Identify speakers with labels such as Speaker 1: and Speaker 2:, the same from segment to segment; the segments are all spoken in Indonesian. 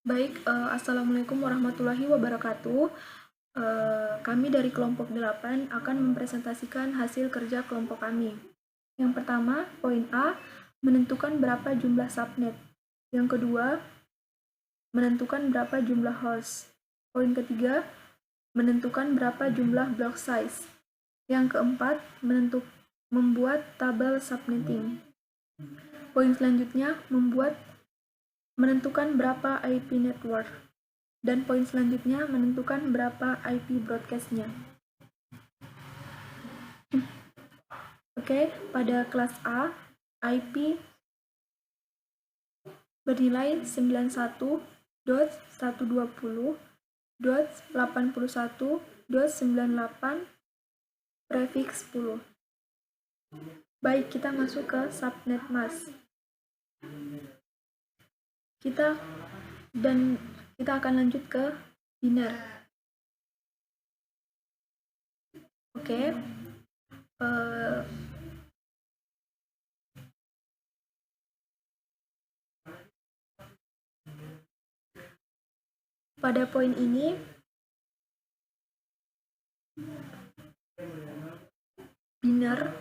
Speaker 1: Baik, Assalamualaikum warahmatullahi wabarakatuh. Kami dari kelompok 8 akan mempresentasikan hasil kerja kelompok kami. Yang pertama, poin A, menentukan berapa jumlah subnet. Yang kedua, menentukan berapa jumlah host. Poin ketiga, menentukan berapa jumlah block size. Yang keempat, membuat tabel subnetting. Poin selanjutnya, menentukan berapa IP network. Dan poin selanjutnya menentukan berapa IP broadcast-nya. Oke, pada kelas A, IP bernilai 91.120.81.98 prefiks 10. Baik, kita masuk ke subnet mask. Kita akan lanjut ke biner. Oke. Pada poin ini, biner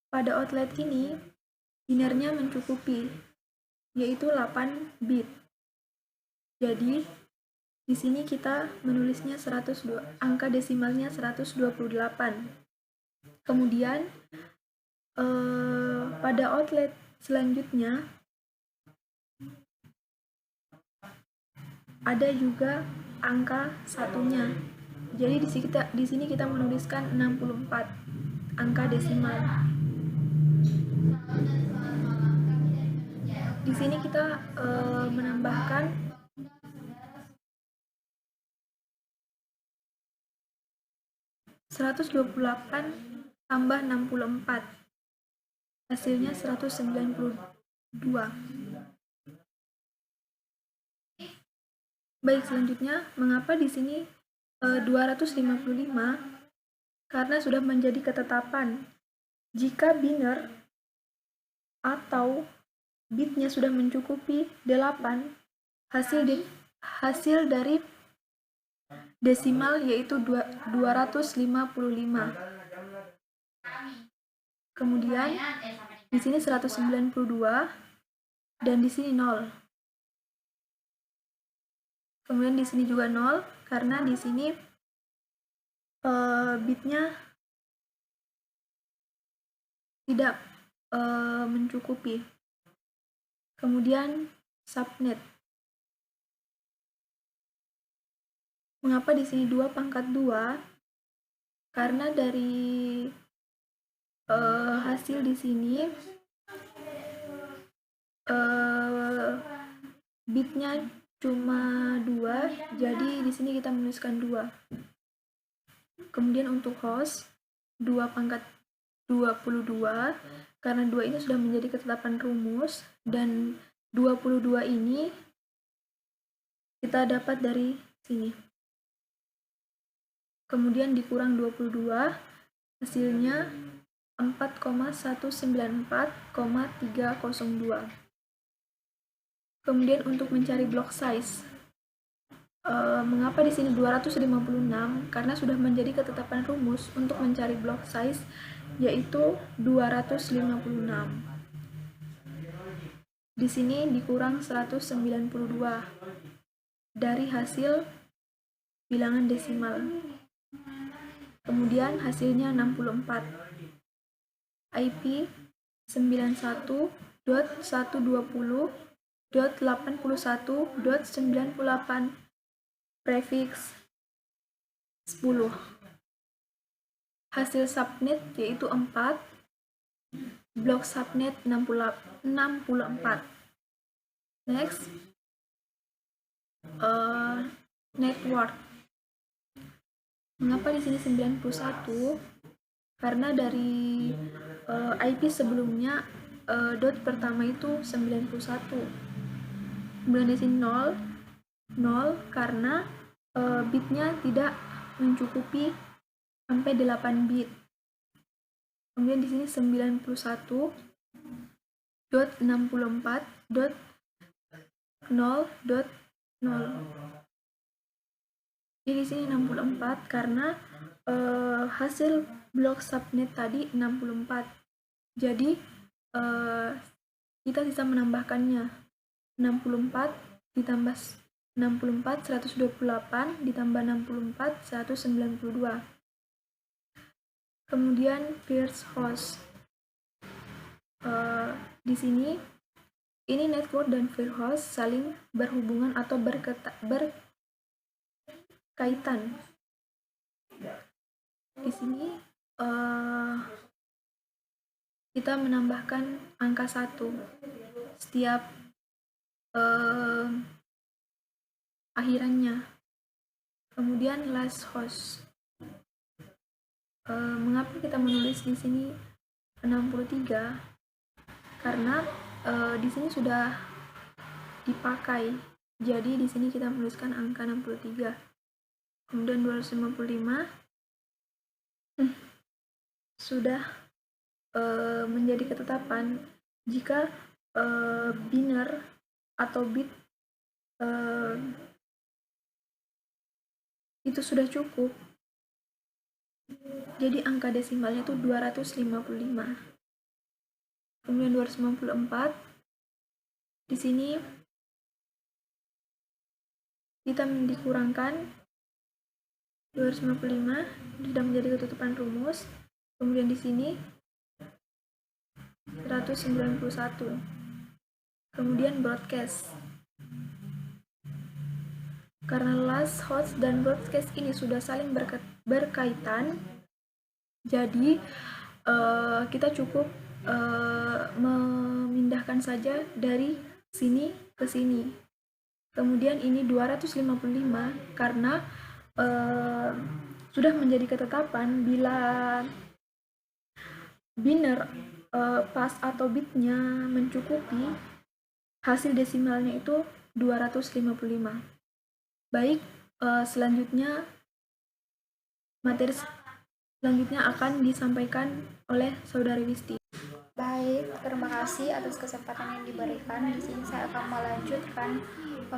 Speaker 1: pada outlet ini, binernya mencukupi, yaitu 8 bit. Jadi, di sini kita menulisnya angka desimalnya 128. Kemudian, pada outlet selanjutnya, ada juga angka satunya. Jadi di sini kita menuliskan 64 angka desimal. Di sini kita menambahkan 128 tambah 64. Hasilnya 192. Baik, selanjutnya, mengapa di sini 255? Karena sudah menjadi ketetapan. Jika biner atau bitnya sudah mencukupi 8, hasil dari desimal yaitu 255. Kemudian di sini 192 dan di sini 0. Kemudian di sini juga 0 karena di sini bitnya tidak mencukupi. Kemudian subnet. Mengapa di sini 2/2? Karena dari hasil di sini bitnya cuma 2, jadi di sini kita menuliskan 2. Kemudian untuk host 2/22, karena 2 ini sudah menjadi ketetapan rumus, dan 22 ini kita dapat dari sini. Kemudian dikurang 22, hasilnya 4,194,302. Kemudian untuk mencari block size, mengapa di sini 256? Karena sudah menjadi ketetapan rumus untuk mencari block size, yaitu 256. Di sini dikurang 192 dari hasil bilangan desimal. Kemudian hasilnya 64. IP 91.120.81.98 prefiks 10. Hasil subnet yaitu 4, blok subnet 64. Next, network. Mengapa di sini 91? Karena dari IP sebelumnya dot pertama itu 91. Kemudian di sini 0 karena bitnya tidak mencukupi sampai 8 bit. Kemudian di sini 91.64 0.0. Jadi di sini 64 karena hasil blok subnet tadi 64. Jadi kita bisa menambahkannya. 64 ditambah 64 128 ditambah 64 192. Kemudian first host. Di sini ini network dan first host saling berhubungan atau berkaitan. Di sini kita menambahkan angka 1 setiap akhirannya. Kemudian last host. Mengapa kita menulis di sini 63? Karena di sini sudah dipakai. Jadi di sini kita menuliskan angka 63. Kemudian 255 sudah menjadi ketetapan jika biner atau bit itu sudah cukup. Jadi angka desimalnya itu 255. Kemudian 254. Di sini kita dikurangkan 255 sudah menjadi ketetapan rumus. Kemudian di sini 191. Kemudian broadcast. Karena last host dan broadcast ini sudah saling berkaitan, jadi kita cukup memindahkan saja dari sini ke sini. Kemudian ini 255 karena sudah menjadi ketetapan bila biner pas atau bitnya mencukupi, hasil desimalnya itu 255. Baik, materi selanjutnya akan disampaikan oleh Saudari Listi.
Speaker 2: Baik, terima kasih atas kesempatan yang diberikan. Di sini saya akan melanjutkan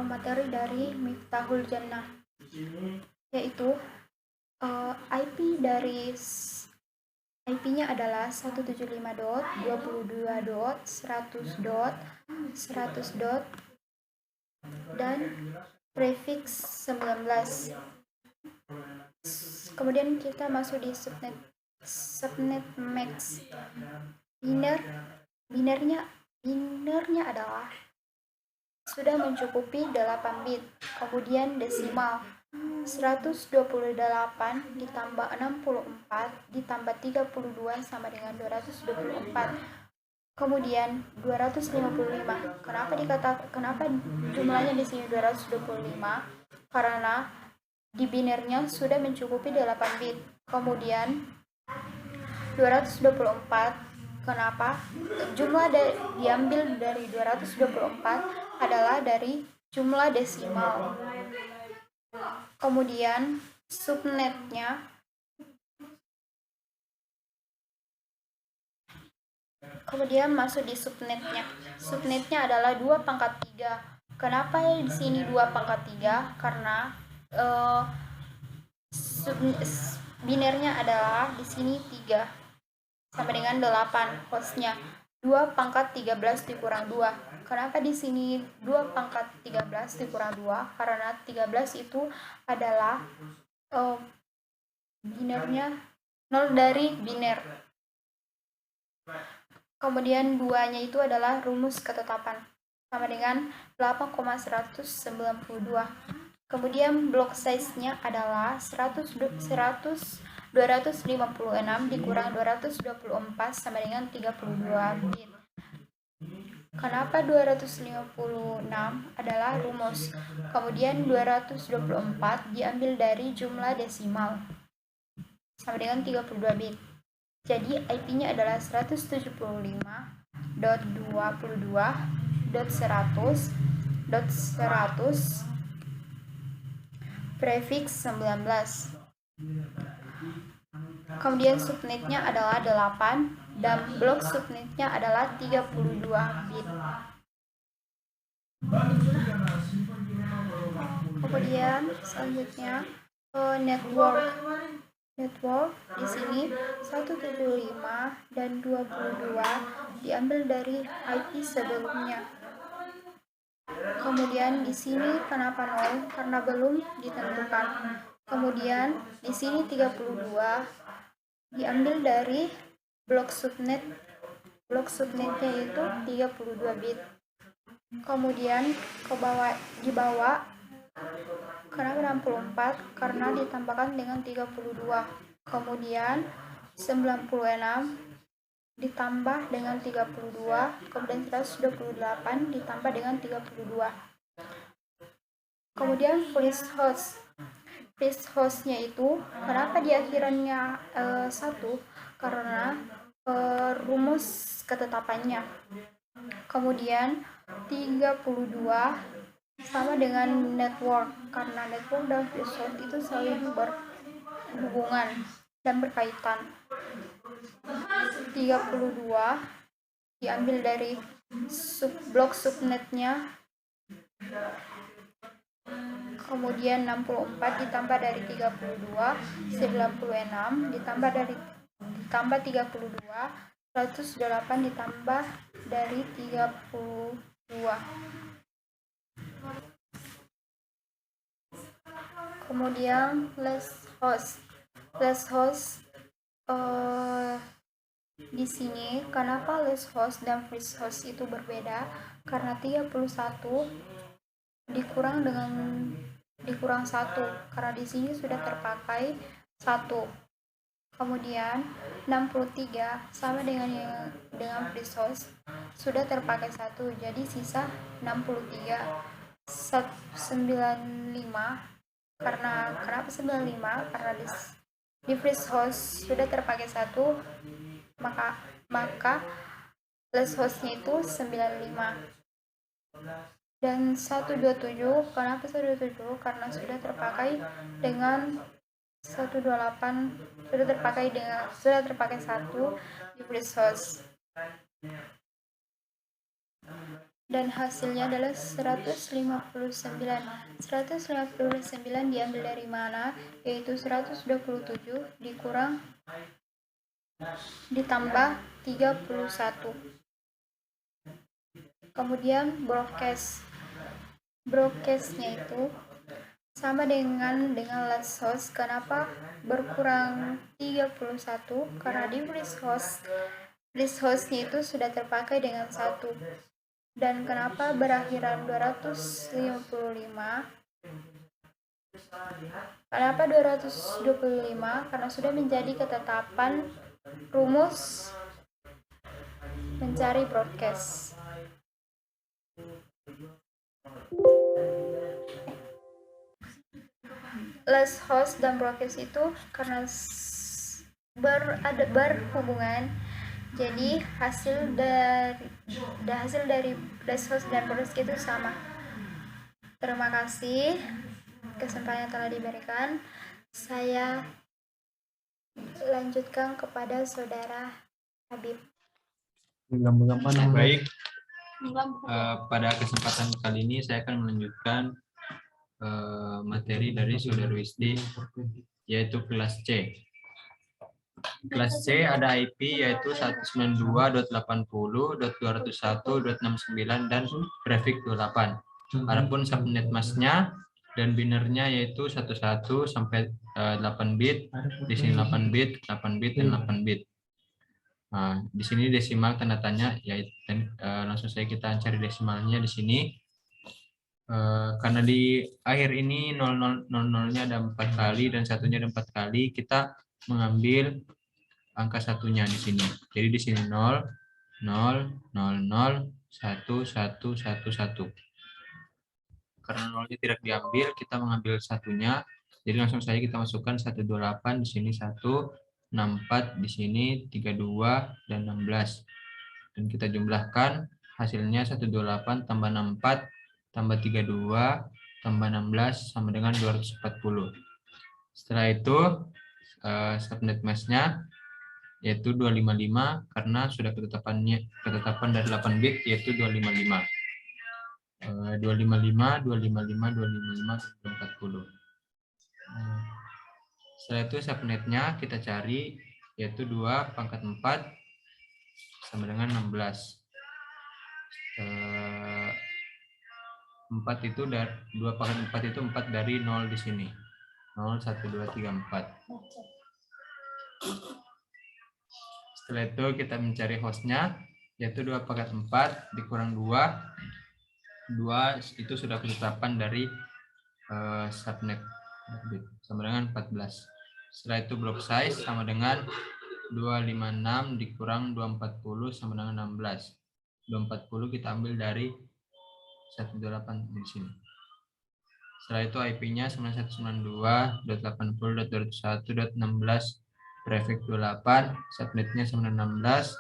Speaker 2: materi dari Miftahul Jannah, yaitu IP-nya adalah 175.22.100.100. dan prefix 19. Kemudian kita masuk di subnet max. Binernya adalah sudah mencukupi 8 bit. Kemudian desimal 128 ditambah 64 ditambah 32 sama dengan 224. Kemudian 255. Kenapa jumlahnya di sini 225? Karena di binernya sudah mencukupi 8 bit. Kemudian 224. Kenapa? Jumlah diambil dari 224 adalah dari jumlah desimal. Kemudian subnetnya masuk di subnetnya. Subnetnya adalah 2/3. Kenapa di sini 2/3? Karena binernya adalah di sini 3 sama dengan 8. Hostnya 2/13 dikurang 2. Kenapa di sini 2/13 dikurang 2? Karena 13 itu adalah binernya 0 dari biner. Kemudian 2-nya itu adalah rumus ketetapan sama dengan 8,192. Kemudian block size-nya adalah 256 dikurang 224 sama dengan 32 bit. Kenapa 256 adalah rumus? Kemudian 224 diambil dari jumlah desimal sama dengan 32 bit. Jadi IP-nya adalah 175.22.100.100 prefix 19. Kemudian subnetnya adalah 8 dan blok subnetnya adalah 32 bit. Kemudian selanjutnya network. Network di sini 175 dan 22 diambil dari IP sebelumnya. Kemudian di sini kenapa 0? Karena belum ditentukan. Kemudian di sini 32 diambil dari blok subnet. Blok subnetnya itu 32 bit. Kemudian di bawah kenapa 64? Karena ditambahkan dengan 32. Kemudian 96 ditambah dengan 32, kemudian 128 ditambah dengan 32. Kemudian first host. First hostnya itu kenapa di akhirannya 1? Karena rumus ketetapannya. Kemudian 32 sama dengan network, karena network dan first host itu saling berhubungan dan berkaitan. 32 diambil dari blok subnetnya, kemudian 64 ditambah dari 32, 96 ditambah 32, 108 ditambah dari 32. Kemudian last host. Last host di sini kenapa last host dan first host itu berbeda? Karena 31 dikurang 1, karena di sini sudah terpakai 1. Kemudian 63 sama dengan first host sudah terpakai 1, jadi sisa 63. 95 karena kenapa 95? Karena di first host sudah terpakai 1, maka last hostnya itu 95. Dan 127, kenapa 127? Karena sudah terpakai dengan 128, sudah terpakai 1 di first host. Dan hasilnya adalah 159. 159 diambil dari mana? Yaitu 127 ditambah 31. Kemudian broadcastnya itu sama dengan last host. Kenapa berkurang 31? Karena di first hostnya itu sudah terpakai dengan 1. Dan kenapa berakhiran 255? Kenapa 225? Karena sudah menjadi ketetapan rumus mencari broadcast. Last host dan broadcast itu karena berhubungan, jadi hasil dari last host dan broadcast itu sama. Terima kasih kesempatan yang telah diberikan. Saya lanjutkan kepada saudara Habib.
Speaker 3: Baik, pada kesempatan kali ini saya akan melanjutkan materi dari saudara Wisdi, yaitu kelas C. Kelas C ada IP yaitu 192.80.201.69 dan prefix 28. Adapun subnet masknya dan binernya yaitu 11 sampai 8 bit, di sini 8 bit, 8 bit dan 8 bit. Nah, di sini desimal tanda tanya, yaitu langsung saja kita cari desimalnya di sini. Karena di akhir ini 00-nya ada 4 kali dan satunya ada 4 kali, kita mengambil angka satunya di sini. Jadi di sini 0, 0, 0, 0, 1, 1, 1, 1. Karena 0-nya tidak diambil, kita mengambil satunya. Jadi langsung saja kita masukkan 128 di sini 1, 64 di sini 32 dan 16. Dan kita jumlahkan hasilnya 128 tambah 64 tambah 32 tambah 16 sama dengan 240. Setelah itu subnet masknya yaitu 255 karena sudah ketetapan dari 8 bit yaitu 255. 255, 255, 255, 240. Setelah itu subnetnya kita cari, yaitu 2 pangkat 4 sama dengan 16. 4 itu dari 2 pangkat 4 itu 4 dari 0 di sini. 0, 1, 2, 3, 4. Setelah itu kita mencari hostnya, yaitu 2 pangkat 4 dikurang 2. 2 itu sudah ketetapan dari subnet sama dengan 14. Setelah itu block size sama dengan 256 dikurang 240 sama dengan 16. 240 kita ambil dari 128 di sini. Setelah itu IP-nya 192.80.201.16 traffic 28, subnetnya sama dengan 16.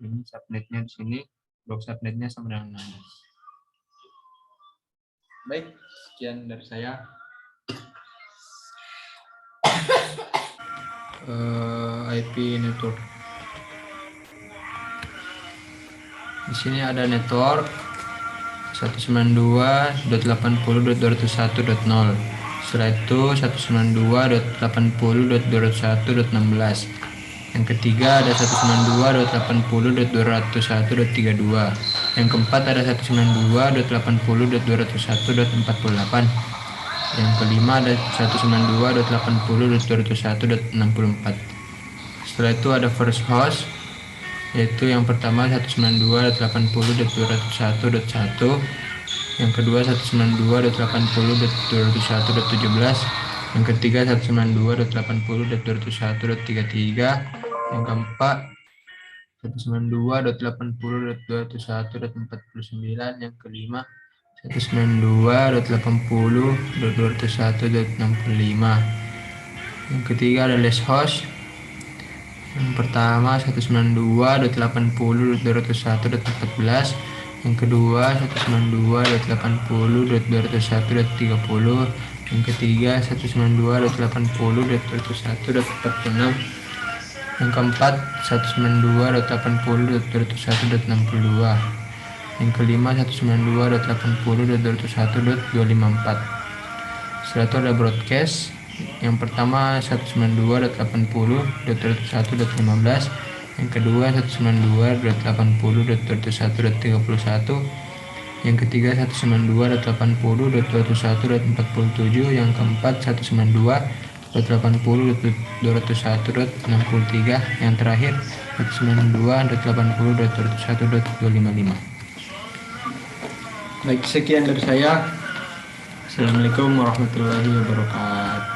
Speaker 3: Ini subnetnya di sini, blok subnetnya sama dengan 16. Baik, sekian dari saya. IP network. Di sini ada network 192.80.201.0. Setelah itu 192.80.201.16. Yang ketiga ada 192.80.201.32. Yang keempat ada 192.80.201.48. Yang kelima ada 192.80.201.64. Setelah itu ada first host, yaitu yang pertama 192.80.201.1, yang kedua 192.80.201.17, yang ketiga 192.80.201.33, yang keempat 192.80.201.49, yang kelima 192.80.201.65. Yang ketiga ada last host. Yang pertama 192.80.201.14, yang kedua 192.80.201.30, yang ketiga 192.80.201.46, yang keempat 192.80.201.62, yang kelima 192.80.201.254. Setelah itu ada broadcast. Yang pertama 192.80.201.15, yang kedua 192.80.201.31, yang ketiga 192.80.201.47, yang keempat 192.80.201.63, yang terakhir 192.80.201.255. Baik, sekian dari saya. Assalamualaikum warahmatullahi wabarakatuh.